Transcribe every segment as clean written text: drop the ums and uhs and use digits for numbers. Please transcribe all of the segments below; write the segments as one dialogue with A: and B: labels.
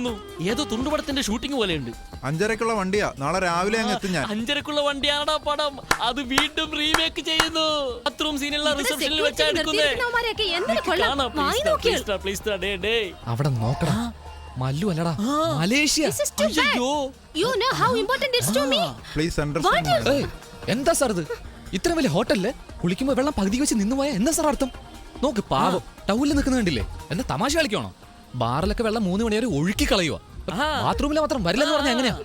A: തോന്നുന്നു. ഏതോ തുണ്ടുപടത്തിന്റെ ഷൂട്ടിംഗ് പോലെയുണ്ട്.
B: 5:30-ക്കുള്ള വണ്ടിയാ, നാളെ രാവിലെ അങ്ങ് എത്തും ഞാൻ.
A: 5:30-ക്കുള്ള വണ്ടിയാണോ പടം? അത് വീണ്ടും റീമേക്ക് ചെയ്യുന്നു. ബാത്റൂം സീനുള്ള റിസപ്ഷനിൽ വെച്ചാ എടുക്കുന്നേ.
C: അവിടെ നോക്കടാ, മല്ലു അല്ലടാ, മലേഷ്യ.
B: Please understand.
C: എന്താ സാർ ഇത്? ഇത്ര വലിയ ഹോട്ടലില് കുളിക്കുമ്പോ വെള്ളം പകുതി വെച്ച് നിന്ന് പോയാ എന്താ സാർ അർത്ഥം? നോക്ക്, പാവം ടൗലിൽ നിൽക്കുന്ന കണ്ടില്ലേ? എന്താ തമാശ കളിക്കണോ? ബാറിലൊക്കെ വെള്ളം 3 മണി വരെ ഒഴുക്കി കളയുക. ബാത്റൂമിൽ മാത്രം വരില്ലെന്ന് പറഞ്ഞാൽ എങ്ങനെയാ?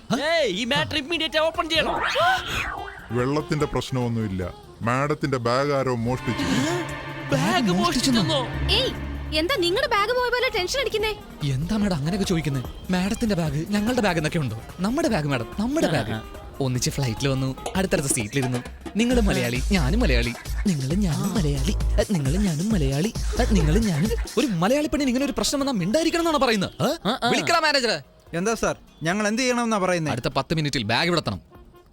B: വെള്ളത്തിന്റെ പ്രശ്നമൊന്നുമില്ല, മാഡത്തിന്റെ ബാഗ് ആരോ മോഷ്ടിച്ചു.
D: എന്താ നിങ്ങളുടെ ബാഗ് പോയ പോലെ ടെൻഷൻ അടിക്കുന്നേ?
C: എന്താ മാഡം അങ്ങനെയൊക്കെ ചോദിക്കുന്നത്? മാഡത്തിന്റെ ബാഗ് ഞങ്ങളുടെ ബാഗ് എന്നൊക്കെ ഉണ്ടോ? നമ്മുടെ ബാഗ് മാഡം, നമ്മുടെ ബാഗ്. ഒന്നിച്ച് ഫ്ലൈറ്റിൽ വന്നു, അടുത്തടുത്ത സീറ്റിലിരുന്നു. നിങ്ങളും മലയാളി, ഞാനും മലയാളി. നിങ്ങളും ഞാനും മലയാളി, നിങ്ങളും ഞാനും മലയാളി, നിങ്ങളും ഞാനും. ഒരു മലയാളി പെണ്ണിന് ഇങ്ങനെ ഒരു പ്രശ്നം വന്നാൽ മിണ്ടായിരിക്കണം എന്നാണ് പറയുന്നത്. വിളിക്കണം മാനേജറെ.
B: എന്താ സാർ, ഞങ്ങൾ എന്ത് ചെയ്യണമെന്നാ പറയുന്നത്?
C: അടുത്ത 10 മിനിറ്റിൽ ബാഗ് വിടത്തണം,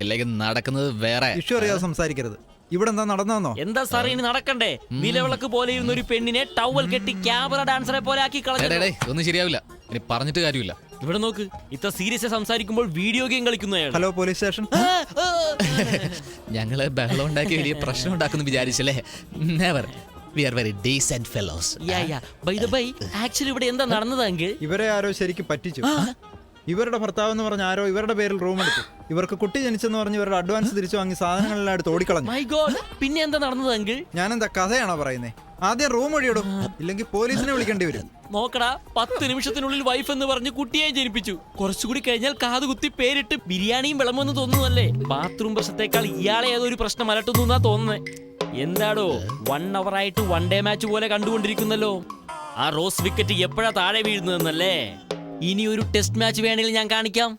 C: ഇല്ലെങ്കിൽ നടക്കുന്നത് വേറെ.
B: ഇഷ്യൂ അറിയാതെ സംസാരിക്കരുത്. ഇവിടെ എന്താ നടന്നോ?
A: എന്താ സാർ ഇനി നടക്കണ്ടേ? നിലവിളക്ക് പോലെ ഇരുന്ന ഒരു പെണ്ണിനെ ടവൽ കെട്ടി ക്യാമറ ഡാൻസറെ പോലെ ആക്കി കളഞ്ഞു.
C: ഒന്നും ശരിയാവില്ല, ഇനി പറഞ്ഞിട്ട് കാര്യമില്ല.
A: ഇവിടെ നോക്ക്, ഇത്ര സീരിയസ് സംസാരിക്കുമ്പോൾ വീഡിയോ ഗെയിം കളിക്കുന്നയാൾ.
B: Hello police station.
C: ഞങ്ങള് ബഹളം ഉണ്ടാക്കി വലിയ പ്രശ്നം ഉണ്ടാക്കുന്നു വിചാരിച്ചല്ലേ? Never. We are very decent fellows.
A: By the way, actually ഇവിടെ എന്താ നടന്നതെങ്കിൽ
B: ഇവരെ ആരോ ശരിക്കും പറ്റിച്ചു. ഇവരുടെ ഭർത്താവ് എന്ന് പറഞ്ഞ ആരോ ഇവരുടെ പേരിൽ റൂം എടുത്തു. ഇവർക്ക് കുട്ടി ജനിച്ചെന്ന് പറഞ്ഞ് ഇവരുടെ അഡ്വാൻസ് തിരിച്ചു വാങ്ങി സാധനങ്ങളെല്ലാം എടുത്ത് ഓടിക്കളഞ്ഞു.
A: My God, പിന്നെ എന്താ നടന്നതെങ്കിൽ?
B: ഞാനെന്താ കഥയാണോ പറയുന്നേ? ആദ്യം റൂം ഒഴിയിടും, ഇല്ലെങ്കിൽ പോലീസിനെ വിളിക്കേണ്ടി വരും.
A: നോക്കടാ, 10 നിമിഷത്തിനുള്ളിൽ വൈഫ് എന്ന് പറഞ്ഞ് കുട്ടിയെ ജനിപ്പിച്ചു. കുറച്ചുകൂടി കഴിഞ്ഞാൽ കാതുകുത്തി പേരിട്ട് ബിരിയാണിയും വിളമ്പെന്ന് തോന്നുന്നല്ലേ? ബാത്റൂം പ്രശ്നത്തെക്കാൾ ഇയാളെ ഏതോ ഒരു പ്രശ്നം അലട്ടുന്നു എന്നാ തോന്നുന്നേ. എന്താടോ 1 hour ആയിട്ട് 1 day മാച്ച് പോലെ കണ്ടുകൊണ്ടിരിക്കുന്നല്ലോ. ആ റോസ് വിക്കറ്റ് എപ്പോഴാ താഴെ വീഴുന്നതെന്നല്ലേ? ഇനി ഒരു ടെസ്റ്റ് മാച്ച് വേണമെങ്കിൽ ഞാൻ കാണിക്കാം.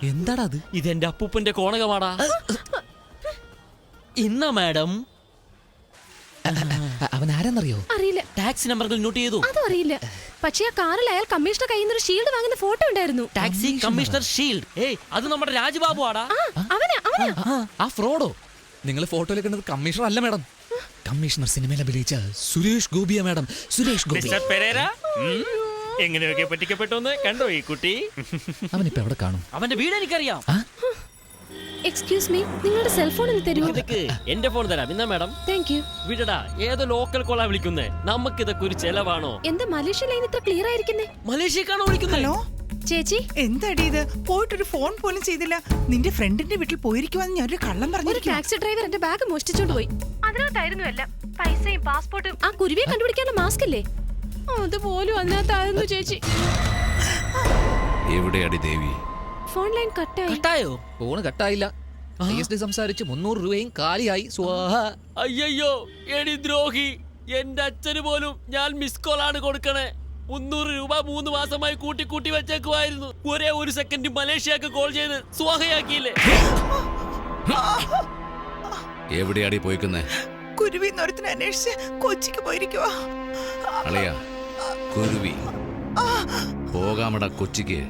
C: എന്താടാ അത്?
A: ഇതെന്റെ അപ്പൂപ്പന്റെ കോണകമാടാ. ഇന്ന മാഡം.
C: അവൻ ആരെന്നറിയോ?
D: അറിയില്ല.
A: ടാക്സി നമ്പറുകൾ നോട്ട് ചെയ്തു?
D: അതും അറിയില്ല. പക്ഷേ ആ കാറിൽ അയാൾ കമ്മീഷണർ കയ്യിൽ നിന്ന് ഒരു ഷീൽഡ് വാങ്ങുന്ന ഫോട്ടോ ഉണ്ടായിരുന്നു.
A: Taxi commissioner shield. അത് നമ്മുടെ രാജ്ബാബു ആടാ.
C: ആ ഫ്രോഡോ? നിങ്ങൾ ഫോട്ടോയിൽ കണ്ടത് കമ്മീഷണർ അല്ല മാഡം. കമ്മീഷണർ സിനിമയിൽ അഭിനയിച്ച സുരേഷ് ഗോപിയ മാഡം. സുരേഷ് ഗോപി.
A: എങ്ങനെയൊക്കെ പറ്റിക്കപ്പെട്ടോന്ന് കണ്ടോ ഈ കുട്ടി?
C: അവനിപ്പോ എവിടെ കാണും?
A: അവന്റെ വീട് എനിക്കറിയാം.
D: എക്സ്ക്യൂസ് മീ, നിങ്ങളുടെ സെൽഫോൺ ഒന്ന് തരുമോ?
A: എന്റെ ഫോൺ തരാം. എന്നാ മാഡം.
D: Thank you.
A: വിടടാ, ഏതോ ലോക്കൽ കോളാ വിളിക്കുന്നേ. നമുക്ക് ഇതൊക്കെ ഒരു ചെലവാണോ?
D: എന്താ മലേഷ്യ ലൈൻ ഇത്ര ക്ലിയർ ആയിരിക്കുന്നേ?
A: മലേഷ്യക്കാണോ വിളിക്കുന്നത്?
E: ഹലോ
D: ചേച്ചി,
E: എന്താടി ഇത്? പോയിട്ടൊരു ഫോൺ പോലും ചെയ്തില്ല. നിന്റെ ഫ്രണ്ടിന്റെ വീട്ടിൽ പോയിരിക്കുവാന്ന് ഞാനൊരു കള്ളം പറഞ്ഞു.
D: ഒരു ടാക്സി ഡ്രൈവർ എന്റെ ബാഗ് മോഷ്ടിച്ചോണ്ട് പോയി. അതിനകത്തായിരുന്നു എല്ലാം, പൈസയും പാസ്പോർട്ടും. ആ കുരുവിയെ കണ്ടുപിടിക്കാനുള്ള മാസ്ക് അല്ലേ, അതുപോലും അതിനകത്തായിരുന്നു ചേച്ചി.
F: എവിടെയാടി ദേവി?
D: ഫോൺ ലൈൻ കട്ടായോ?
C: ഫോൺ കട്ടായില്ല. സംസാരിച്ച് 300 രൂപയും കാലിയായി.
A: അയ്യോ എടി ദ്രോഹി, എന്റെ അച്ഛന് പോലും ഞാൻ മിസ് കോൾ ആണ് കൊടുക്കണേ. 300 രൂപ 3 മാസമായി കൂട്ടി വെച്ചേക്കുമായിരുന്നു. ഒരേ ഒരു സെക്കൻഡ് മലേഷ്യക്ക് കോൾ ചെയ്ത് സ്വാഹയാക്കിയില്ലേ?
F: എവിടെയാടി പോയിക്കുന്നേ?
E: കുരുവി എന്നൊരുത്തിന് അന്വേഷിച്ച് കൊച്ചിക്ക് പോയിരിക്കുവാ.
F: അളിയാ, കുരുവി പോകാമടാ കൊച്ചിക്ക്.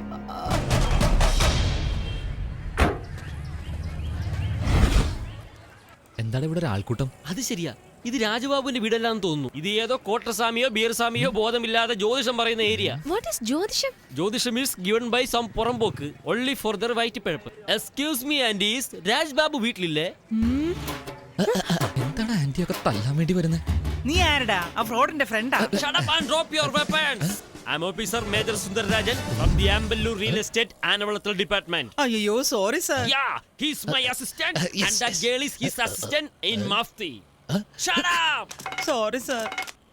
C: എന്താണ് ഇവിടെ ഒരു ആൾക്കൂട്ടം?
A: അത് ശരിയാ, ഇത് രാജബാബുവിന്റെ വീടല്ലാന്ന് തോന്നുന്നു. ഇത് ഏതോ കോട്ടർസ്വാമിയോ ബീർസ്വാമിയോ ബോധമില്ലാതെ ജ്യോതിഷം പറയുന്ന ഏരിയ. ജ്യോതിഷം ഈസ് ഗിവൺ ബൈ സം പുറമ്പോക്ക് only for their വൈറ്റ് പിഴപ്പ്. എക്സ്ക്യൂസ് മീ ആന്റീസ്, രാജ്ബാബു വീട്ടിലില്ലേ?
C: എന്താണ് ആന്റി ഒക്കെ തല്ലാൻ വേണ്ടി വരുന്നത്?
E: നീ ആരടാ? ആ ഫ്രോഡിന്റെ ഫ്രണ്ടാ?
A: Shut up and drop your weapons. I'm Officer Major Sundararajan from the Ambellur Real Estate and Avalattal Department.
E: അയ്യോ sorry sir.
A: Yeah, he's my assistant and that girl is his assistant in Mafti. Shut up.
E: Sorry sir.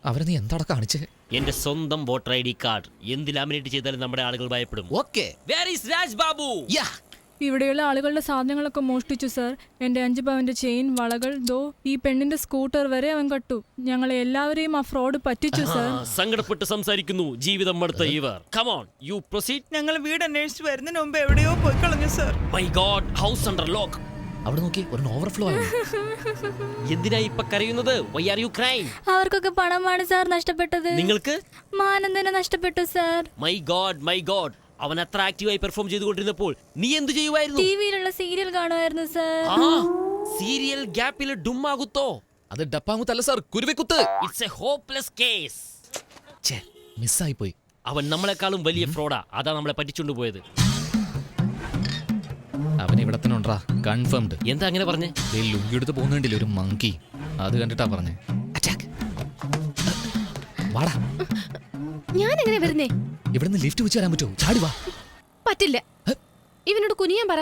C: അവരെ നീ എന്താ കാണിച്ചേ?
A: എന്റെ സ്വന്തം voter I D card എന്ത് laminate ചെയ്താലും നമ്മുടെ ആളുകൾ ഭയപ്പെടും.
C: Okay,
A: Where is Rajbabu?
G: ഇവിടെയുള്ള ആളുകളുടെ സാധനങ്ങളൊക്കെ മോഷ്ടിച്ചു സർ. എന്റെ 5 പവന്റെ ചെയിൻ, വളകൾ, ഈ പെണ്ണിന്റെ സ്കൂട്ടർ വരെ അവൻ കട്ടു. ഞങ്ങളെ എല്ലാവരെയും ആ ഫ്രോഡ് പറ്റിച്ചു സർ.
A: സങ്കടപ്പെട്ട് സംസാരിക്കുന്നു ജീവിതം മടുത്ത ഇവർ. Come on, you proceed.
E: ഞങ്ങൾ വീട് അന്വേഷിച്ച് വരുന്നതിന് മുമ്പ് എവിടെയോ പോയി കളഞ്ഞു sir.
A: My God, house under lock.
C: അവിടെ നോക്കി, ഒരു ഓവർഫ്ലോ ആണ്.
A: എന്തിനാ ഇപ്പൊ കരയുന്നത്? Why are you crying?
G: അവർക്കൊക്കെ പണമാണ് സാർ നഷ്ടപ്പെട്ടത്.
A: നിങ്ങൾക്ക്
G: മാനം തന്നെ നഷ്ടപ്പെട്ടു സർ.
A: My God, അവൻ അത്ര ആക്റ്റീവായി പെർഫോം ചെയ്തുകൊണ്ടിരുന്നപ്പോൾ നീ എന്ത് ചെയ്യുമായിരുന്നു?
G: ടിവിയിലുള്ള സീരിയൽ കാണുമായിരുന്നു സർ.
A: സീരിയൽ ഗ്യാപ്പിൽ ഡുമ്മാകുത്തോ?
C: അത് ഡപ്പാങ്കുത്തല്ല സാർ, കുരുവിക്കുത്ത്.
A: It's a hopeless case.
C: മിസ്സായി പോയി.
A: അവൻ നമ്മളെക്കാളും വലിയ ഫ്രോഡാ. അതാ നമ്മളെ പറ്റിച്ചുകൊണ്ട് പോയത്.
C: അവൻ ഇവിടെ തന്നെ ഉണ്ടാ, കൺഫേംഡ്.
A: എന്താ അങ്ങനെ പറഞ്ഞേ?
C: ലുങ്കി എടുത്ത് പോകുന്നുണ്ടില്ല ഒരു മങ്കി, അത് കണ്ടിട്ടാ പറഞ്ഞേ. അറ്റാക്ക്. വാടാ,
D: ഞാൻ എങ്ങനെ വരുന്നേ?
C: ഇവിടുന്ന് ലിഫ്റ്റ് വെച്ച് വരാൻ പറ്റുമോ? ചാടി വാ.
D: പറ്റില്ല. ഇവനോട് കുനിയാൻ പറ.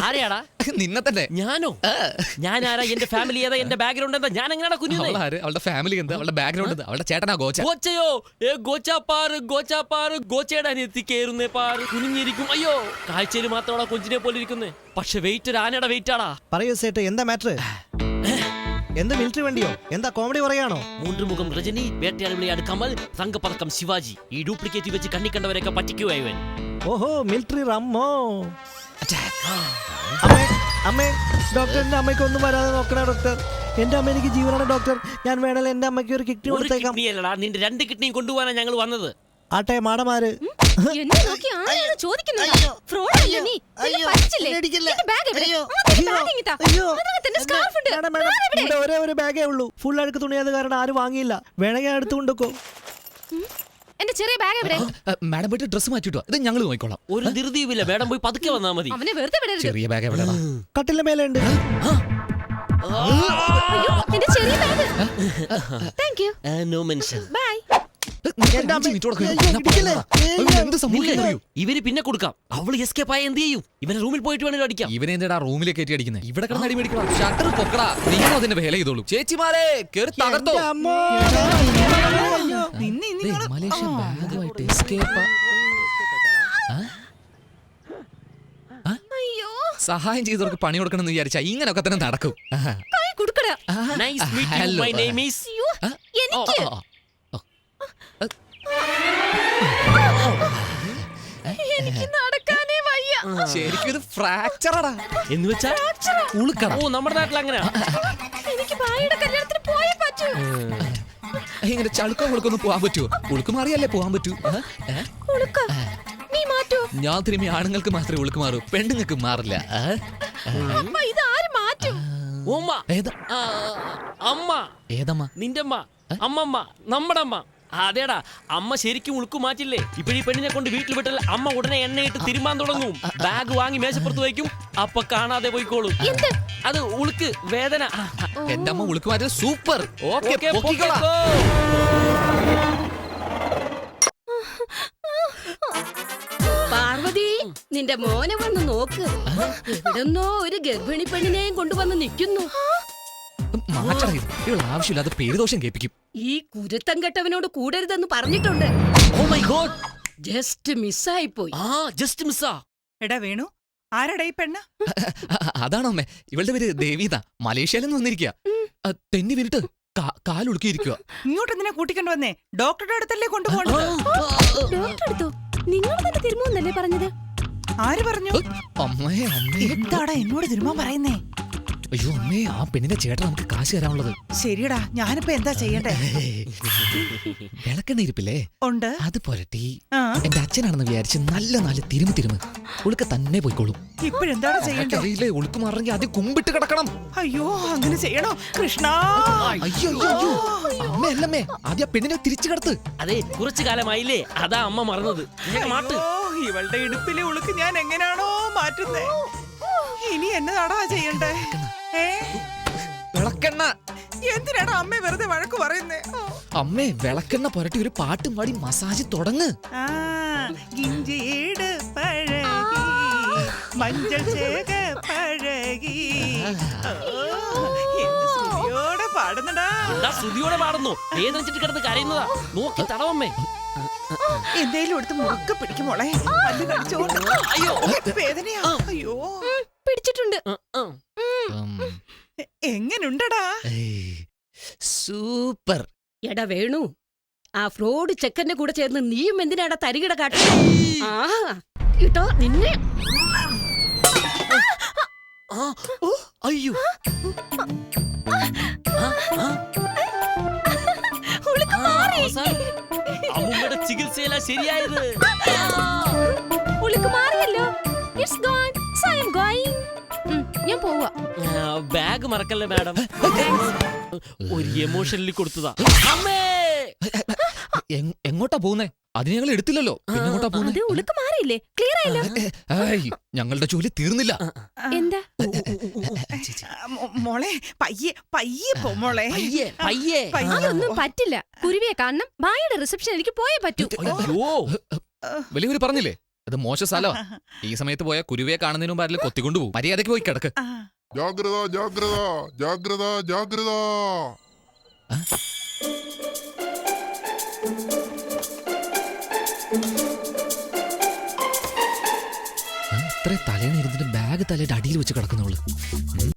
A: ആരെയാടാ?
C: നിന്നെ തന്നെ.
A: ഞാനോ? ഞാനാരാ? എന്റെ ഫാമിലി ഏതാ? എന്റെ ബാക്ക്ഗ്രൗണ്ട് എന്താ? ഞാൻ എങ്ങനെയാ കുനിയുന്നേ?
C: അവളാര്? അവളുടെ ഫാമിലി എന്താ? അവളുടെ ബാക്ക്ഗ്രൗണ്ട് എന്താ? അവളുടെ ചേട്ടനാ ഗോച്ച.
A: ഗോച്ചയോ? ഗോച്ചാപ്പാറ് ഗോച്ചയുടെ അനിയത്തി കേറുന്നേ പാറ്. കുനിഞ്ഞിരിക്കും. അയ്യോ, കാഴ്ചയിൽ മാത്രമാണോ കൊഞ്ചിനെ പോലെ ഇരിക്കുന്നേ? പക്ഷെ വെയിറ്റ് ഒരു ആനയുടെ വെയിറ്റ് ആടാ.
H: പറയൂ സേട്ട്, എന്താ മാറ്റർ? എന്താ മിലിറ്ററി വണ്ടിയോ? എന്താ കോമഡി പറയാണോ?
A: മൂന്നുമുഖം രജനി, വേട്ടയാടി വിളയാട് കമൽ, തങ്കപ്പതക്കം ശിവാജി. ഈ ഡ്യൂപ്ലിക്കേറ്റ് വെച്ച് കണ്ണി കണ്ടവരെയൊക്കെ പറ്റിക്കുവായി ഇവൻ.
H: ഓഹോ, മിലിറ്ററി റമ്മോ. അമ്മേ, അമ്മേ, ഡോക്ടറിന്റെ അമ്മയ്ക്ക് ഒന്നും വരാതെ നോക്കണേ ഡോക്ടർ. എന്റെ അമ്മ എനിക്ക് ജീവനാണ് ഡോക്ടർ. ഞാൻ വേണേൽ എന്റെ അമ്മയ്ക്ക് ഒരു കിഡ്നി
A: ഒരു
H: കൊടുത്തേക്കാം.
A: കിഡ്നി അല്ലടാ, നിന്റെ 2 കിഡ്നിയും കൊണ്ടുപോകാനാ ഞങ്ങൾ വന്നത്.
H: ആട്ടെ മാടമാര്.
D: എന്നെ നോക്കി ആരാണ് ചോദിക്കുന്നത്? ഫ്രോഡ് അല്ലേ നീ? നിന്നെ പറ്റിച്ചില്ലേ? നിന്റെ ബാഗ് എവിടെ? ആദ്യം ബാഗ് ഇങ്ങ് താ. അതിനകത്ത് എന്റെ സ്കാർഫ് ഉണ്ട്.
H: മാഡം, മാഡം, ഇവിടെ ഒരേ ഒരു ബാഗേ ഉള്ളൂ. ഫുൾ അഴുക്ക് തുണിയത് കാരണം ആരും വാങ്ങിയില്ല. വേണമെങ്കിൽ എടുത്തു കൊണ്ടുക്കോ.
D: എന്റെ ചെറിയ ബാഗ് എവിടെ?
C: മാഡം പോയിട്ട് ഡ്രസ് മാറ്റിട്ടോ, ഇത് ഞങ്ങൾ നോക്കിക്കോളാം.
A: ഒരു ധൃതിയുമില്ല, മേഡം പോയി പതുക്കെ വന്നാ മതി.
D: അവനെ വെറുതെ വിടരുത്.
C: ചെറിയ ബാഗ് എവിടെയാ?
H: കട്ടിലിന്റെ മേലെ ഉണ്ട്.
D: അയ്യോ, എന്റെ ചെറിയ bag. Thank you.
A: No mention.
D: Bye.
A: ഇവര് പിന്നെ കൊടുക്കാം. അവള് എസ്കേപ്പ് ആയ എന്ത് ചെയ്യും? ഇവനെ റൂമിൽ പോയിട്ട് വേണേലും അടിക്കാം.
C: ഇവനെ എന്താ റൂമിലേക്ക് കയറ്റി അടിക്കുന്നത്? ഇവിടെ കിടന്ന് അടി മേടിക്കണം. ഷട്ടർ പൊക്കടാ, നിങ്ങൾ അതിന്റെ വേല ചെയ്തോളൂ. ചേച്ചിമാരെ കേറി തകർത്തോ. Malaysia ബാഗുമായിട്ട് escape.
D: അയ്യോ,
C: സഹായം ചെയ്തവർക്ക് പണി കൊടുക്കണം എന്ന് വിചാരിച്ചാ ഇങ്ങനൊക്കെ തന്നെ നടക്കും.
D: കൈ കൊടുക്കടാ.
A: Nice meeting you. My name is.
D: അയ്യോ, എനിക്ക് എനിക്ക് നടക്കാനേ വയ്യ.
C: ശരിക്കും ഇത് ഫ്രാക്ചറാടാ.
A: എന്ന് വെച്ചാ
C: ഉളുക്കടാ.
A: ഓ, നമ്മുടെ നാട്ടിൽ അങ്ങനെയാ.
D: എനിക്ക് ഭായിയുടെ കല്യാണത്തിന് പോയേ പറ്റൂ.
C: ഇങ്ങനെ ചളുക്കം ഉളുക്കൊന്നും പോവാൻ പറ്റുമോ? ഉളുക്ക് മാറിയല്ലേ പോവാൻ പറ്റൂ.
D: ഉളുക്ക, നീ മാറ്റൂ.
C: ഞാൻ തിരുമ്പി ആണുങ്ങൾക്ക് മാത്രമേ ഉളുക്ക് മാറൂ, പെണ്ണുങ്ങൾക്ക് മാറില്ല.
D: അപ്പ ഇത് ആര് മാറ്റും?
A: ഓമ്മ.
C: ഏതാ
A: അമ്മ.
C: ഏതമ്മ?
A: നിന്റെ അമ്മ. അമ്മമ്മ. നമ്മുടെ അമ്മ. അതേടാ, അമ്മ ശരിക്കും ഉളുക്ക് മാറ്റില്ലേ? ഇപ്പഴീ പെണ്ണിനെ കൊണ്ട് വീട്ടിൽ വിട്ടാൽ അമ്മ ഉടനെ എണ്ണയിട്ട് തിരുമ്പാൻ തുടങ്ങും. ബാഗ് വാങ്ങി മേശപ്പുറത്ത് വയ്ക്കും. അപ്പൊ കാണാതെ പോയിക്കോളും. അത് ഉളുക്ക് വേദന.
C: എന്റെ അമ്മ ഉളുക്ക് മാറ്റിയത് സൂപ്പർ. ഓക്കേ,
A: ഓക്കേ,
C: പൊക്കിക്കോളാം.
I: പാർവതി, നിന്റെ മോനെ വന്ന് നോക്ക്. എവിടെന്നോ ഒരു ഗർഭിണി പെണ്ണിനെയും കൊണ്ടുവന്ന് നിൽക്കുന്നു.
C: മാറ്റണം ഇത്. ഇവൾ ആവശ്യമില്ലാതെ പേരുദോഷം കേൾപ്പിക്കും.
I: ഈ കുരുത്തം കെട്ടവനോട് കൂടരുതെന്ന് പറഞ്ഞിട്ടുണ്ട്.
A: ഓ മൈ ഗോഡ്,
I: ജസ്റ്റ് മിസ്സായി പോയി.
A: ജസ്റ്റ് മിസ്സാ.
E: എടാ വേണു, ആരടാ ഈ പെണ്ണ്?
C: അതാണോ അമ്മേ? ഇവളുടെ പേര് ദേവീത. മലേഷ്യയിൽ നിന്ന് വന്നിരിക്കുക. തെന്നി വീണിട്ട് കാലുളുക്കിയിരിക്കുക.
E: ഇങ്ങോട്ട് എന്തിനാ കൂട്ടിക്കൊണ്ട് വന്നേ? ഡോക്ടറുടെ അടുത്തല്ലേ കൊണ്ടുപോകണ്ടത്?
D: ഡോക്ടർ എടുത്തോ? നിങ്ങൾ തന്നെ തിരുമോന്നല്ലേ പറഞ്ഞത്?
E: ആര് പറഞ്ഞു?
C: അമ്മേ, അമ്മേ.
E: എന്താടാ എന്നോട് തിരുമാൻ പറയുന്നേ?
C: അയ്യോ അമ്മേ, ആ പെണ്ണിന്റെ ചേട്ടൻ നമുക്ക് കാശ് തരാനുള്ളത്.
E: ശരിയടാ, ഞാനിപ്പോ എന്താ ചെയ്യണ്ടേ?
C: വിളക്കെണ്ണ ഇരിപ്പില്ലേ,
E: ഉണ്ട്.
C: അത് പുരട്ടി
E: ആ,
C: എന്റെ അച്ഛനാണെന്ന് വിചാരിച്ച് നല്ല തിരുമ് ഉളുക്ക തന്നെ പോയിക്കോളും.
E: ഇപ്പോഴെന്താ ചെയ്യണ്ടേ?
C: അറിയില്ലേ, ഉളുക്ക് മാറെങ്കിൽ അത് കുമ്പിട്ട് കിടക്കണം.
E: അയ്യോ, അങ്ങനെ ചെയ്യണോ കൃഷ്ണ?
C: അയ്യോ അമ്മ അല്ലമ്മേ, ആദ്യം ആ പെണ്ണിനെ തിരിച്ചു കിടത്ത്.
A: അതെ, കുറച്ചു കാലമായില്ലേ, അതാ അമ്മ മറന്നത്. മാട്ട്.
E: അയ്യോ, ഇവളുടെ ഇടുപ്പിലെ ഉളുക്ക് ഞാൻ എങ്ങനെയാണോ മാറ്റുന്നേ? ഇനി എന്നതാടാ ചെയ്യണ്ടേ?
C: വിളക്കെണ്ണ.
E: എന്തിനാടാ അമ്മ വെറുതെ വഴക്ക് പറയുന്നേ?
C: അമ്മേ, വിളക്കെണ്ണ പുരട്ടി ഒരു പാട്ടും പാടി മസാജ് തുടങ്ങ്.
E: ആ, ഇഞ്ചിയേട് പഴകി മഞ്ഞൾ ചേക പഴകി. ശ്രുതിയോടെ പാടുന്നടാ.
A: എന്താ ശ്രുതിയോടെ പാടുന്നു? വേദനിച്ചിട്ട് കിടന്ന് കരയുന്നതാ. നോക്കി തടവമ്മേ.
E: എന്തേലും എടുത്ത് മുറുക്കെ പിടിക്കുമോളെ. പല്ല് കടിച്ചോണ്ട്.
A: അയ്യോ,
E: വേദനയാ. അയ്യോ,
D: പിടിച്ചിട്ടുണ്ട്.
E: എങ്ങനുണ്ടടാ?
C: സൂപ്പർ.
I: എടാ വേണു, ആ ഫ്രോഡ് ചെക്കന്റെ കൂടെ ചേർന്ന് നീയും എന്തിനാടാ തരികിട കാട്ട? ആ ഇട്ടോ നിന്നെ.
A: അയ്യോ, അമ്മൂമ്മയുടെ ചികിത്സയല്ല ശരിയായത്.
D: ഉളുക്ക് മാറിയല്ലോ. It's gone. So I am going. ഞാൻ പോവാ.
A: ബാഗ് മറക്കല്ലേ മാഡം. ഒരു എമോഷനിൽ കൊടുത്തതാ. അമ്മേ!
C: എങ്ങോട്ടാ പോകുന്നേ? അത് ഞങ്ങൾ എടുത്തില്ലല്ലോ. പിന്നെ എങ്ങോട്ടാ
D: അത്
C: പോകുന്നേ?
D: ഉളുക്ക് മാറിയില്ലേ? ക്ലിയർ ആയല്ലോ.
C: ഏയ്, ഞങ്ങളുടെ ജോലി തീർന്നില്ല.
D: എന്താ?
E: മോളെ പയ്യെ പയ്യെ പോ മോളെ.
A: പയ്യെ, പയ്യെ.
D: അതൊന്നും പറ്റില്ല. കുരുവിയെ കാണണം. ബായുടെ റിസപ്ഷൻ എനിക്ക് പോയേ പറ്റൂ.
A: അയ്യോ,
C: വലിയവര് പറഞ്ഞില്ലേ അത് മോശ സ്ഥലമാ. ഈ സമയത്ത് പോയാൽ കുരുവിയെ കാണുന്നതിന് മുമ്പ് ആരെങ്കിലും കൊത്തിക്കൊണ്ടുപോകും. മര്യാദയ്ക്ക് പോയി കിടക്ക്.
J: ജാഗ്രത ജാഗ്രത ജാഗ്രത ജാഗ്രത.
C: ഇത്ര തലേന്ന് ഇരുന്നിട്ട് ബാഗ് തലയുടെ അടിയിൽ വെച്ച് കിടക്കുന്നവള്.